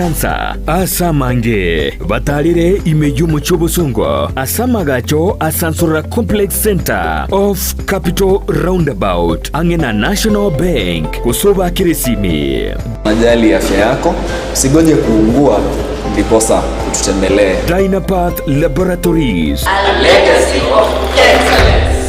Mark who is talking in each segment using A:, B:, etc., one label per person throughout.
A: Chinsa asamange batalire imeju muchobusongo asamagacho asansura complex center of capital roundabout angena National Bank kusoba kirisimi.
B: Majali afya yako, usigoje kuungua ndiposa ututembelee.
A: Dynapath Laboratories,
C: a legacy of excellence.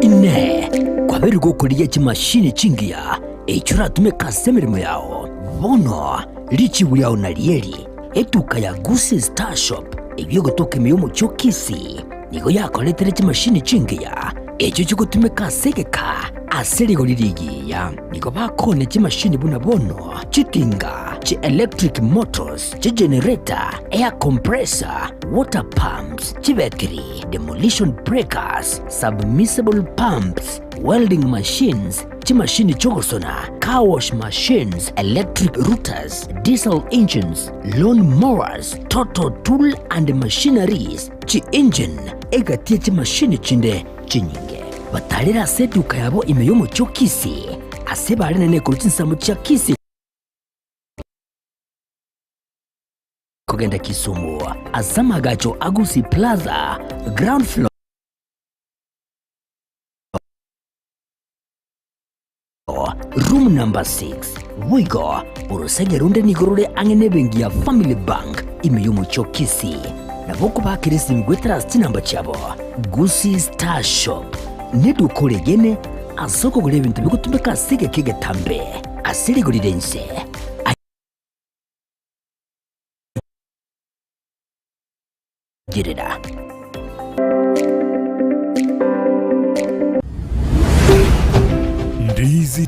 D: Ine kwa beri gukuriye chimashini chingia echura tumeka semirimo yao bono lichi wiyao na lieli etuka ya Gusii Star Shop ebyo gotoka miyomo cyo Kisii nigo yakoletere chimashini chingia echo chuko tumeka segeka aserigo lirigiya nigo bakone chimashini buna bono chitinga chi electric motors chi generator air compressor water pumps chi battery demolition breakers submersible pumps welding machines chi machine chogosona car wash machines electric routers diesel engines lawn mowers total tool and machineries chi engine egatie chi machine chinde chinyinge batalira seduka yabo imeyomo cyo Kisii asebare nene kurutsinsa mu cya Kisii kugenda Kisumu azamagacho Gusii Plaza ground floor room number 6 wigo urusenge runde nigorore angene bengi ya Family Bank imeyomo cyo Kisii naboko bakirisi migwetera number chabo Gusii Star Shop nedukore gene asoko gure bintu bigutumeka sige kige tambe asiri gurirense gireda
A: Ndizi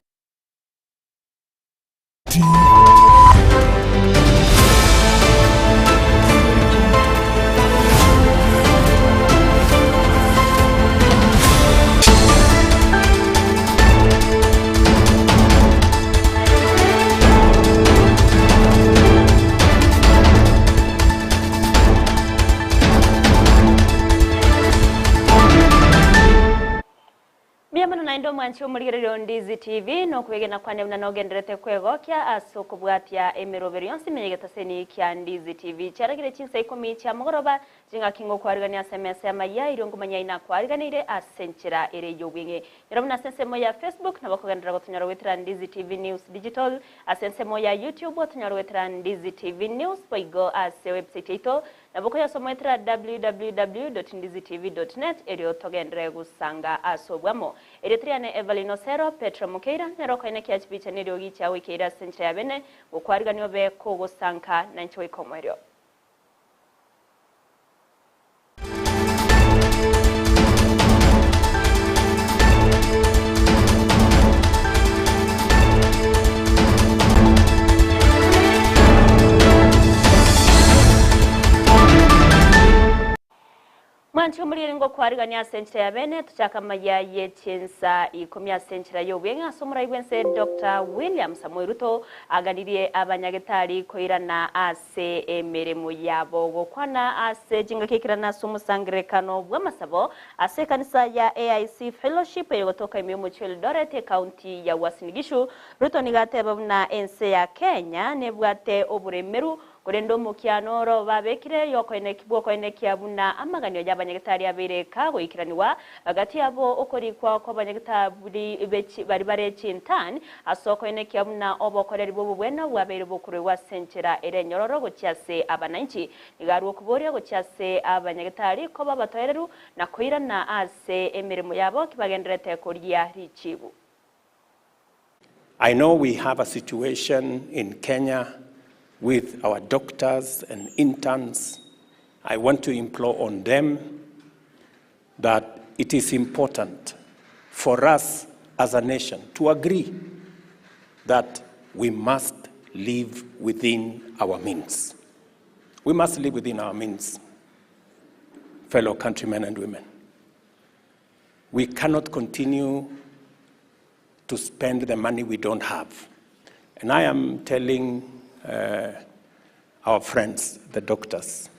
E: Ndo mwancho muligiriro Ndizi TV no kwegena kwane muna nogenderete kwegokya asoko bwatya emirobero yonsi menyegetaseni kya Ndizi TV charagire Chinsa Ikomi cha mugoroba jinga kingo kwarigania SMS ya Amayia irongo manya ina kwariganire asenchera ere yobwinge yarabuna sensemo ya Facebook na bakogendera gotunyaro wetra Ndizi TV News Digital asensemo ya YouTube gotunyaro wetra Ndizi TV News poigo ase website ito na boko ya somo wetra www.ndizitv.net ero togendere gusanga asobwamo Eritriane Everlyne Osero Petra Mukeira neroko ine kya chipicha nero gicha wikira senchera ya bene gokwariganio be ko gusanka na ncho ikomwerio Mwancho muliringo kwarigania senchera ya bene tuchaka maya ye Chinsa Ikomi senchera yobwenga somura igwense Dr. William Samuel Ruto aganirie abanyagetari koirana ase emeremu yabo gokwana ase jinga kekirana sumusangrekano bw'amasabo ase kanisa ya AIC Fellowship yotoka imiyomo Eldoret County ya Uasin Gishu Ruto nigateba na ense ya Kenya nebwate oburemeru Kurendo mukianoro babekire yoko enekibwoko enekiabuna amaganyo y'abanyagetari abireka goikiraniwa hagati yabo okorikwa ko abanyagetari bari bare Chintan asoko enekiabuna obokoreri bo bubwena bwabere bokure wa senchera ere nyororo gocyase abananchi nigaruo kuboria gocyase abanyagetari ko babatoyereru na koirana ase emirimo yabo kibagenderete korya richibu.
F: I know we have a situation in Kenya with our doctors and interns. I want to implore on them that it is important for us as a nation to agree that we must live within our means. We must live within our means, fellow countrymen and women. We cannot continue to spend the money we don't have. And I am telling our friends, the doctors,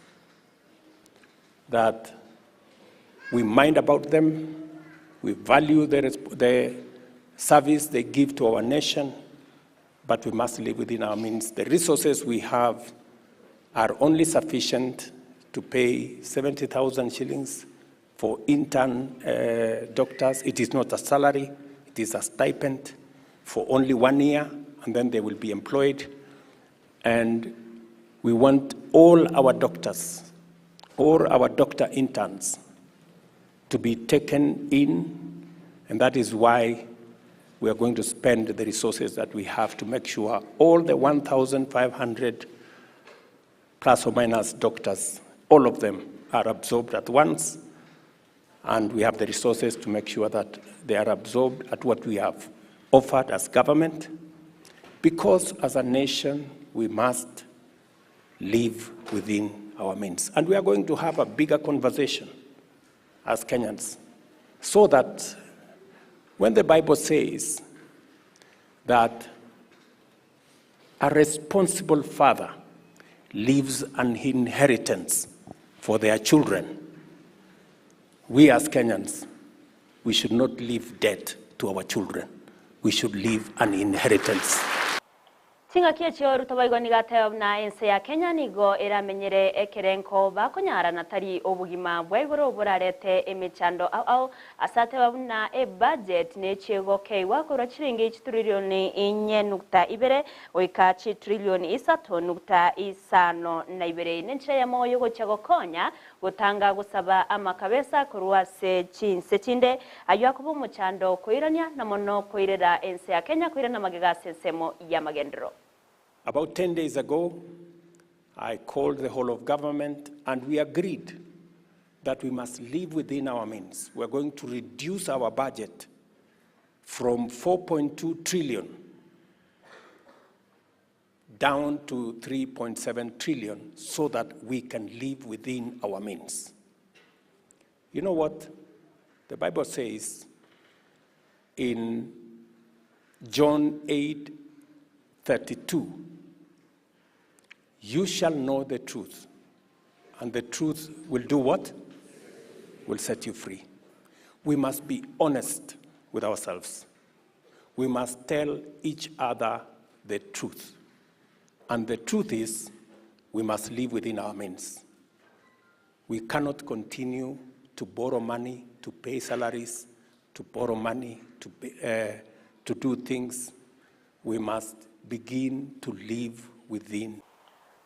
F: that we mind about them, we value the service they give to our nation, but we must live within our means. The resources we have are only sufficient to pay 70,000 shillings for intern doctors. It is not a salary, it is a stipend for only 1 year, and then they will be employed. And we want all our doctors, all our doctor interns to be taken in, and that is why we are going to spend the resources that we have to make sure all the 1,500 plus or minus doctors, all of them are absorbed at once, and we have the resources to make sure that they are absorbed at what we have offered as government, because as a nation, we must live within our means. And we are going to have a bigger conversation as Kenyans, so that when the Bible says that a responsible father leaves an inheritance for their children, we as Kenyans, we should not leave debt to our children. We should leave an inheritance.
E: Tinga kia chio rutabaigwa ni gateo na ense ya Kenya nigo iramenyere ekerenko bakonyara natari obugima bwaigoro burarete emichando au asate babuna budget ne chigo keiwa kora chiringi trilioni 4.2 oika trilioni 3.5 nenche ya moyo gochago konya gutanga gusaba amakabesa kuruase Chinsa chinde ayuakubu muchando koirania na mono koirera ense ya Kenya koirana magega sensemo ya magendro.
F: About 10 days ago, I called the whole of government and we agreed that we must live within our means. We're going to reduce our budget from 4.2 trillion down to 3.7 trillion so that we can live within our means. You know what? The Bible says in John 8:32, you shall know the truth, and the truth will do what? Will set you free. We must be honest with ourselves. We must tell each other the truth. And the truth is, we must live within our means. We cannot continue to borrow money, to pay salaries, to borrow money, to do things. We must begin to live within.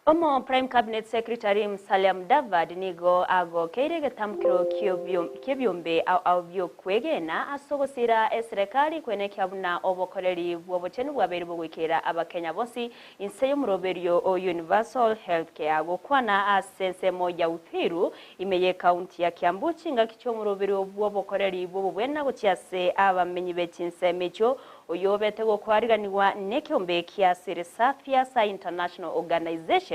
E: Omo Prime Cabinet Secretary Musalia Mudavadi nigo ago keirege tamkiro kibyombe au byo kwegena asogosira serikali kwene kyabuna obokoreri bwobochenu bwaberi bwikera abakenya bosi inseyo muroberio o Universal Healthcare ago kwana asense moja uthiru imeye county ya Kiambu chinga kicho muroberio bwobokoreri bwobwena gochiase abamenyi bechinse mecho oyobete go kwariganiwa nekyombe kia Sirisafia Sa International Organization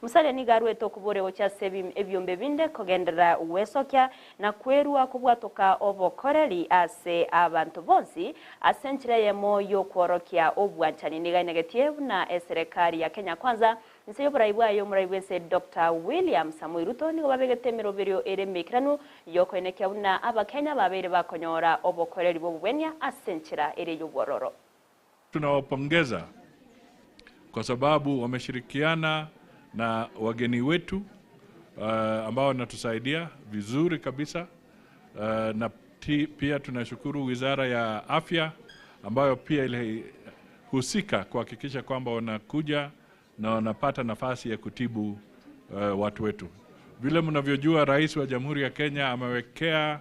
E: Musalia nigarwe tokubore ochase ebyombe binde kogendera wesokya na kwerua kubwatoka obokoreri ase abantu bonsi asenchire yemo yo kworokia obwanchani niganegetie na serikali ya Kenya kwanza nseyo buraibwa yo muraibense Dr. William Samoei Ruto nigo babegete miroberio eremekiranu yoko enekia una abakenya babere bakonyora obokoreri bobwenya asenchira ere yubororo.
G: Tunawapongeza kwa sababu wameshirikiana na wageni wetu ambao wanatusaidia vizuri kabisa, na pia tunashukuru Wizara ya Afya ambayo pia ilihusika kuhakikisha kwamba wanakuja na wanapata nafasi ya kutibu watu wetu. Vile mnavyojua, Rais wa Jamhuri ya Kenya amewekea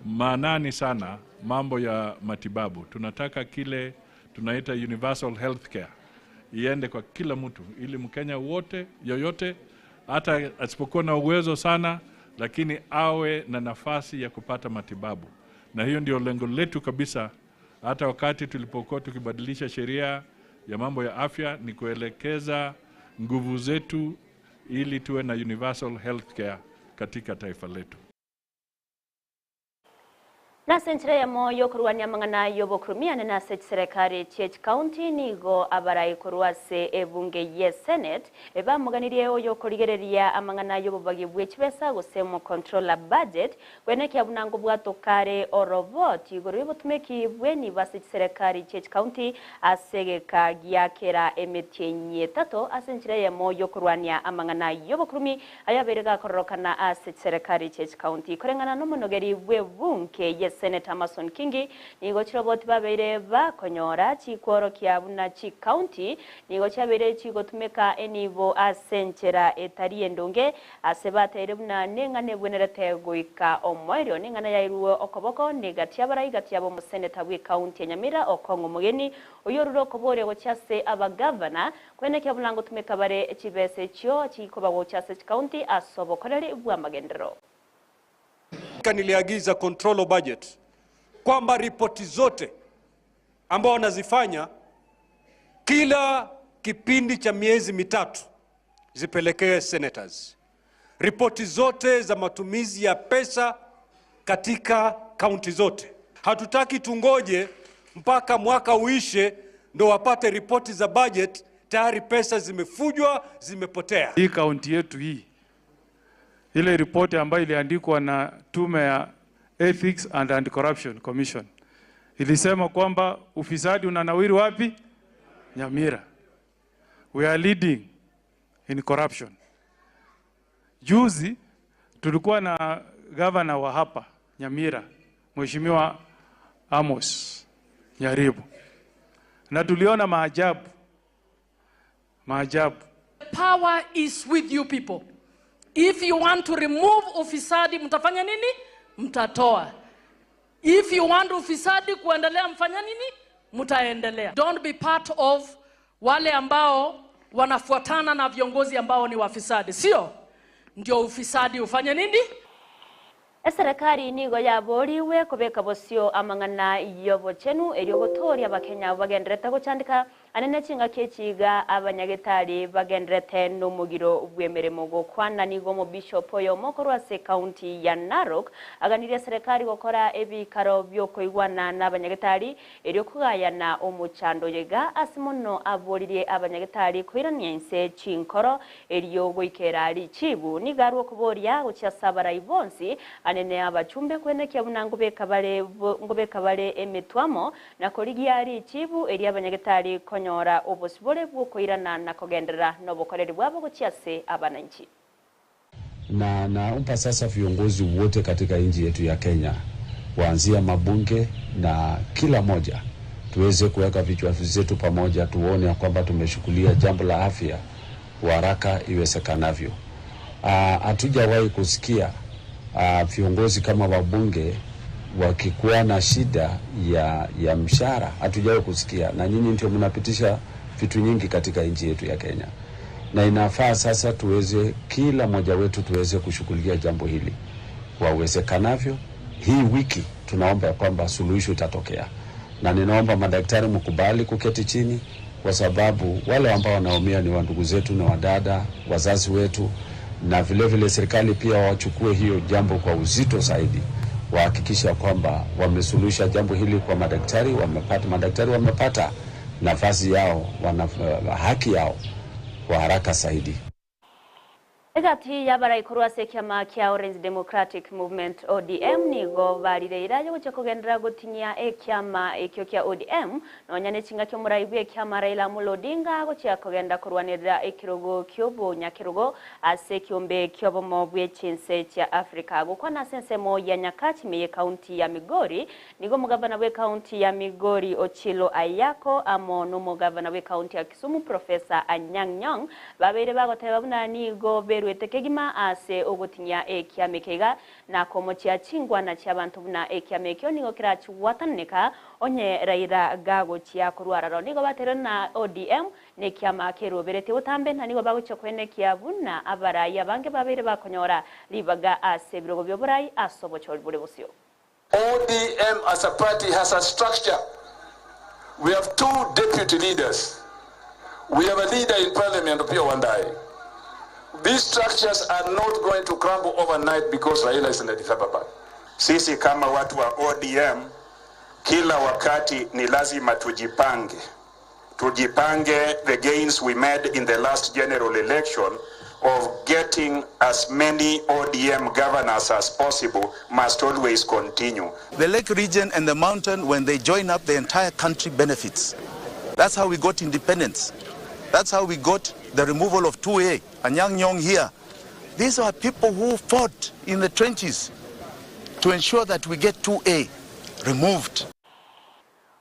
G: maanani sana mambo ya matibabu. Tunataka kile tunaita Universal Healthcare iende kwa kila mtu, ili Mkenya wote yoyote hata asipokuwa na uwezo sana, lakini awe na nafasi ya kupata matibabu. Na hiyo ndio lengo letu kabisa. Hata wakati tulipokuwa tukibadilisha sheria ya mambo ya afya, ni kuelekeza nguvu zetu ili tuwe na Universal Healthcare katika taifa letu.
E: Na sentre ya moyo kuruania mangana yobo krumiane na serikali chech county nigo abarai kuruase ebunge ye senate eba muganirie oyo kurigereria amangana yobo bagi bwechbesa gusemo controller budget wene kya bunango bwatokare orovot igoro botumeki bweni base serikali chech county asegeka gyakera emetyenye tato asentre ya moyo kuruania amangana yobo krumi ayaberega korokana ase serikali chech county korengana no monogeri bwebunke ye Senator Mason Kingi nigo chiroboti babere bakonyora chikworo kya buna chi county nigo chabere chigo tumeka enivo asenchera etari endonge asebatere buna nengane bwenerete goika omoiro nengana yairuwe okoboko negatiabara igatiabo mu Senator we county Nyamira okongo mugeni oyoruro kobore go chase abagavana kwene kya bulango tumeka bare chibese chyo chikoba go chase county asobokorere bwa magendero.
H: Niliagiza control budget kwamba ripoti zote ambao wanazifanya kila kipindi cha miezi mitatu zipelekee senators. Ripoti zote za matumizi ya pesa katika kaunti zote. Hatutaki tungoje mpaka mwaka uishe ndo wapate ripoti za budget tayari pesa zimefujwa, zimepotea.
I: Hii kaunti yetu hii, ile ripoti ambayo iliandikwa na tume ya Ethics and Anti-Corruption Commission ilisema kwamba ufisadi unanawiri wapi? Nyamira. We are leading in corruption. Juzi tulikuwa na governor wa hapa Nyamira, Mheshimiwa Amos Nyaribo, na tuliona maajabu.
J: Power is with you people. If you want to remove ufisadi, mtafanya nini? Mtatoa. If you want ufisadi kuendelea, mfanya nini? Mtaendelea. Don't be part of wale ambao wanafuatana na viongozi ambao ni wafisadi. Sio? Ndio ufisadi ufanye nini?
E: Serikali nigo yaboriwe kubeka bosio amangana yobo chenu eryogotoria abakenya bagendrete gucandika anene chinga kechiga abanyagetari bagendrete no mugiro bwemeremo gukwana nigo mu bishop yo mokorwase county ya Narok aganire serikali gukora ebikaro byo koigwana n'abanyagetari eryo kugayana omuchando yega asimono aboririe abanyagetari kwirania inse chinkoro eryo goikera richibu nigarwo kuboria gucyasabara ibonsi anene abachumbe kwene kya bunango bekabale emitwamo na korigiari ichibu eri abanyagetari konyora obosibole bwokoirana na kogendera no bokoreri bwabo gucyase abananchi
K: na naomba sasa viongozi wote katika nchi yetu ya Kenya kuanzia mabunge na kila moja tuweze kuweka vichwa zetu pamoja, tuone kwamba tumeshughulikia jambo la afya kwa haraka iwezekanavyo. Hatujawahi kusikia viongozi kama wabunge wakikuwa na shida ya mshahara, hatujawahi kusikia, na nyinyi ndio mnapitisha vitu nyingi katika nchi yetu ya Kenya. Na inafaa sasa tuweze kila mmoja wetu tuweze kushughulikia jambo hili kwa uwezekanavyo. Hii wiki tunaomba kwamba suluhisho itatokea, na ninaomba madaktari mkubali kuketi chini, kwa sababu wale ambao wanaumia ni wandugu zetu na wadada, wazazi wetu, na vile vile serikali pia wachukue hiyo jambo kwa uzito zaidi, wahakikisha kwamba wamesuluhisha jambo hili kwa madaktari, wamepata nafasi yao, haki yao kwa haraka zaidi.
E: Egati yabarai kurwase kyama kya Orange Democratic Movement ODM nigo barireira yo kugendera gotinya ekyama ekyo kya ODM nonyane chinga kyo muraibu ekyama Raila Amolo Odinga gochya kugenda kurwanirira ekirogo kyobo nyakirogo ase kyombe kyobo mobwe Chinsa cha Africa gukwana sensemo ya Nyakach meye county ya Migori nigo mugavana we county ya Migori Ochilo Ayako amo no mugavana we county ya Kisumu Professor Anyang' Nyong babere bagoteba buna nigo rwetekegima ase ogotinya ekyamekega na komochya chingwa na chabantu buna ekyamekyo nigo kirachi wataneka onye Raila gago chia kurwararo nigo baterana ODM ne kyama keroberete utambe na nigo bagocho kwene kyabuna abarayi abange babere bakonyora libaga ase birogo byoburai asobochol bure busyo.
L: ODM as a party has a structure. We have two deputy leaders. We have a leader in parliament, Pia Wandai. These structures are not going to crumble overnight because Raila is in the Addis Ababa. Sisi kama watu wa ODM kila wakati ni lazima tujipange. Tujipange the gains we made in the last general election of getting as many ODM governors as possible must always continue.
M: The Lake region and the mountain, when they join up, the entire country benefits. That's how we got independence. That's how we got the removal of 2A, Anyang Nyong here. These are people who fought in the trenches to ensure that we get 2A removed.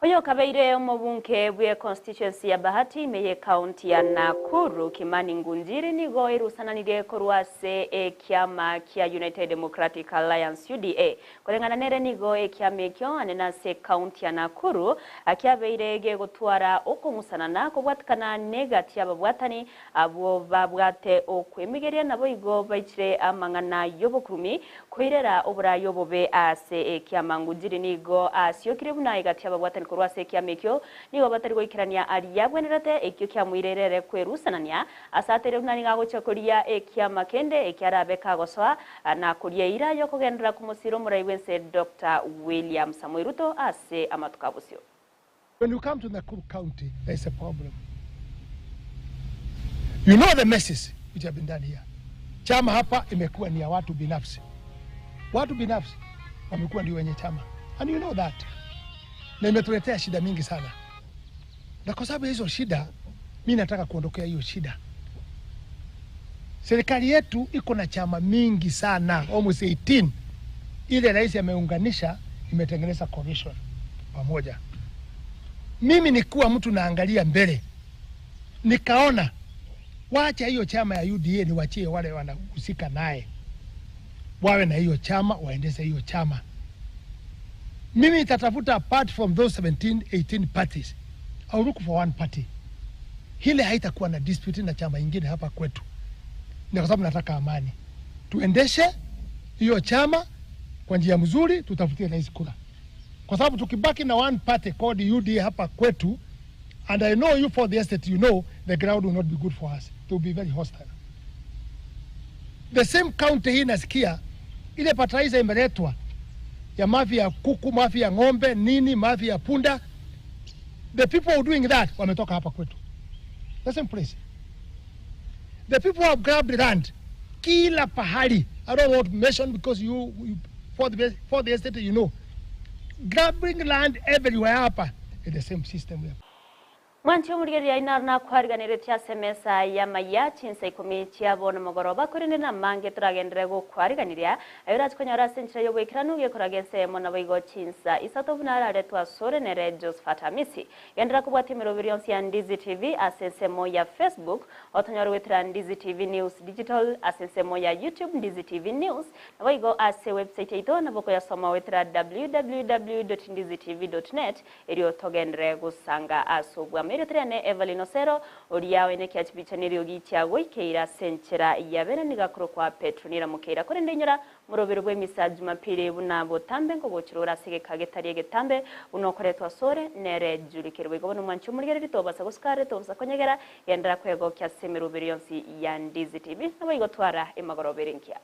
E: Oyo kabeire omubunke bwe constituency ya Bahati meye county ya Nakuru Kimani Ngunjiri nigo irusananire korwase ekyama kya United Democratic Alliance UDA kolengana nere nigo ekyama ekyo anenase county ya Nakuru akyabeire ge gutwara okumusanana kubwatikana negati ababwatani abo babwate okwemigeria nabo igo baitire amangana yobokurumi koirera oburayo bobe ase ekyama Ngunjiri nigo asiokire buna egati ababwatani korwase kyamekyo nigo batari goikirania ariyabwenerate ekyo kyamwirerere kwerusanania asatere unani gago chakoria ekyama kende ekyarabe kagoswa na kuria ira yo kugendera ku musiro muraiwense Dr. William Samoei Ruto ase amatukabusyo.
N: When you come to Nakuru County, there's a problem. You know the messes which have been done here. Chama hapa imekuwa ni ya watu binafsi. Watu binafsi wamekuwa ndio wenye chama. And you know that. Na imetuletea shida mingi sana. Na kwa sababu hizo shida, mimi nataka kuondokea hiyo shida. Serikali yetu iko na chama mingi sana, almost 18. Ile rais ameunganisha, imetengeneza coalition pamoja. Mimi nikuwa mtu naangalia mbele. Nikaona waacha hiyo chama ya UDA ni wachie wale wanahusika naye. Wawe na hiyo chama, waendeshe hiyo chama. Mimi nitatafuta apart from those 18 parties. I'll look for one party. Hile haitakuwa na dispute na chama ingine hapa kwetu. Ni kwa sababu nataka amani. Tuendeshe hiyo chama kwa njia mzuri, tutafutie rais kura. Kwa sababu tukibaki na one party called UDA hapa kwetu, and I know you for the estate, you know the ground will not be good for us. It will be very hostile. The same county hii nasikia ile fertilizer imeletwa ya mafi ya kuku, mafi ya ng'ombe, nini, mafi ya punda. The people who are doing that wametoka hapa kwetu. The same place. The people who have grabbed land kila pahali. I don't want to mention because you for the estate, you know. Grabbing land everywhere hapa in the same system.
E: Mwanchi umurigeri ya inarna kuhariganire tia semesa ya Amayia Chinsa Ikomi chiabona mogoroba kurinde na mange turagendrego kuhariganiria ayura chikonyara senchira yobo ikiranu gekuragense mona boigo Chinsa isato bunara retwa sore nere Josephat Hamisi gendra kubwati mirobirionsi ya Ndizi TV asensemo ya Facebook otonyoro wetra Ndizi TV News Digital asensemo ya YouTube Ndizi TV News na boigo ase website ito na boko ya soma wetra www.ndizitv.net erio togendrego sanga asobwa Meretrene Everlyne Osero oriyawe ne kyachibichaniro gichago ikeira senchera yabene nigakro kwa Petronira mukeira kurende nyura murobero bwe misaje mapire bunabo tambe ngo gochirora sege kagetari getambe unokoretwa sore nere julikirwe gobono manchu murigeri tobasa guskare tobasa konyegera yendra kwego kya semerubirionsi ya Ndizi TV nabo igotwara imagoroberinkia.